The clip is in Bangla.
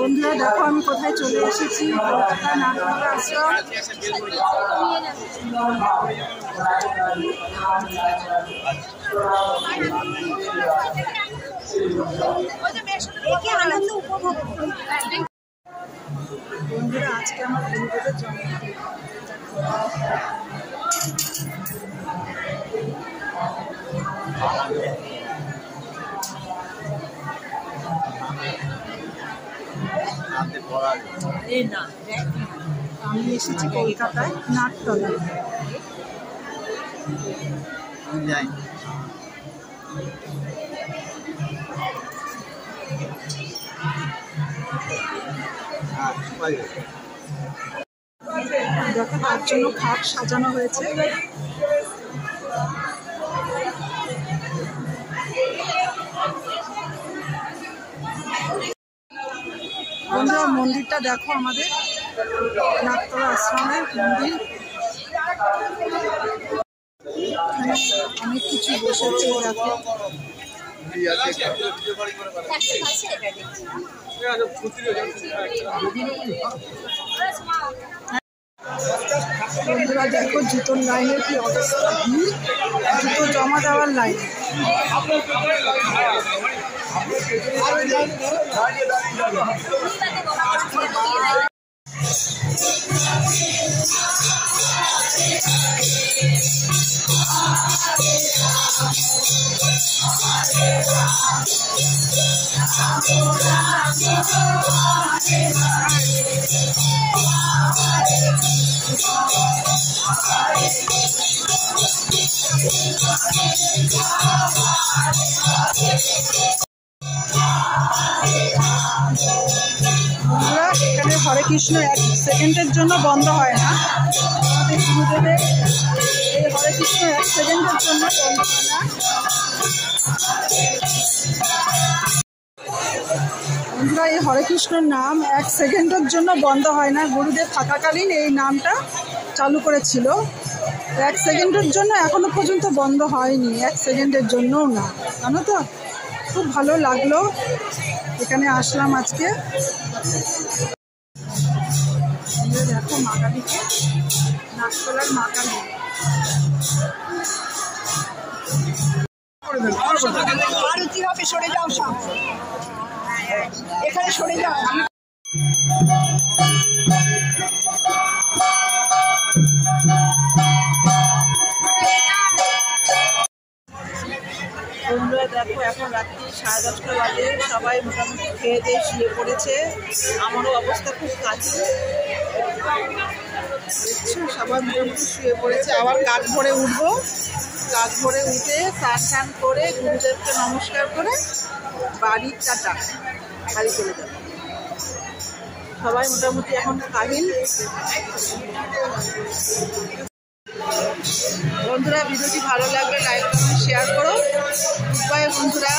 বন্ধুরা দেখো আমি কোথায় চলে এসেছি, কলকাতা নাট্যকলা আশ্রম। বন্ধুরা আজকে আমার বন্ধুদের জন্মদিন। আমি এসেছি কলকাতায় নাট্যকলায়। দেখো তার জন্য খাট সাজানো হয়েছে। বন্ধুরা মন্দিরটা দেখো, আমাদের নাট্যকলা আশ্রমের মন্দির। অনেক কিছু বসেছে দেখো। বন্ধুরা দেখো জুতোর লাইনের কি অবস্থা, জুতো জমা দেওয়ার লাইন। এখানে হরে কৃষ্ণ 1 সেকেন্ডের জন্য বন্ধ হয় না। আমাদের গুরুদেবের এই হরে কৃষ্ণ 1 সেকেন্ডের জন্য বন্ধ হয় না। বন্ধুরা এই হরে কৃষ্ণর নাম 1 সেকেন্ডের জন্য বন্ধ হয় না। গুরুদেব থাকাকালীন এই নামটা চালু করেছিল। 1 সেকেন্ডের জন্য এখনো পর্যন্ত বন্ধ হয়নি, 1 সেকেন্ডের জন্যও না, জানো তো। খুব ভালো লাগলো, এখানে আসলাম আজকে। দেখো মা কালীকে, নাট্যকলার মা কালী। আরতি হবে, সরে যাও সব, এখানে সরে যাও। বন্ধুরা দেখো এখন রাত্রি 10:30 বাজে, সবাই মোটামুটি খেয়ে দিয়ে শুয়ে পড়েছে। আমারও অবস্থা খুব কাছে, দেখছো সবাই মোটামুটি শুয়ে পড়েছে। আবার কাঠ ভরে উঠবো, কাঠ ভরে উঠে স্নান করে গুরুদেবকে নমস্কার করে বাড়ি চলে যাবে। সবাই মোটামুটি এখন কাহিল। বন্ধুরা ভিডিওটি ভালো লাগলে লাইক কমেন্ট শেয়ার করো। বাই বন্ধুরা।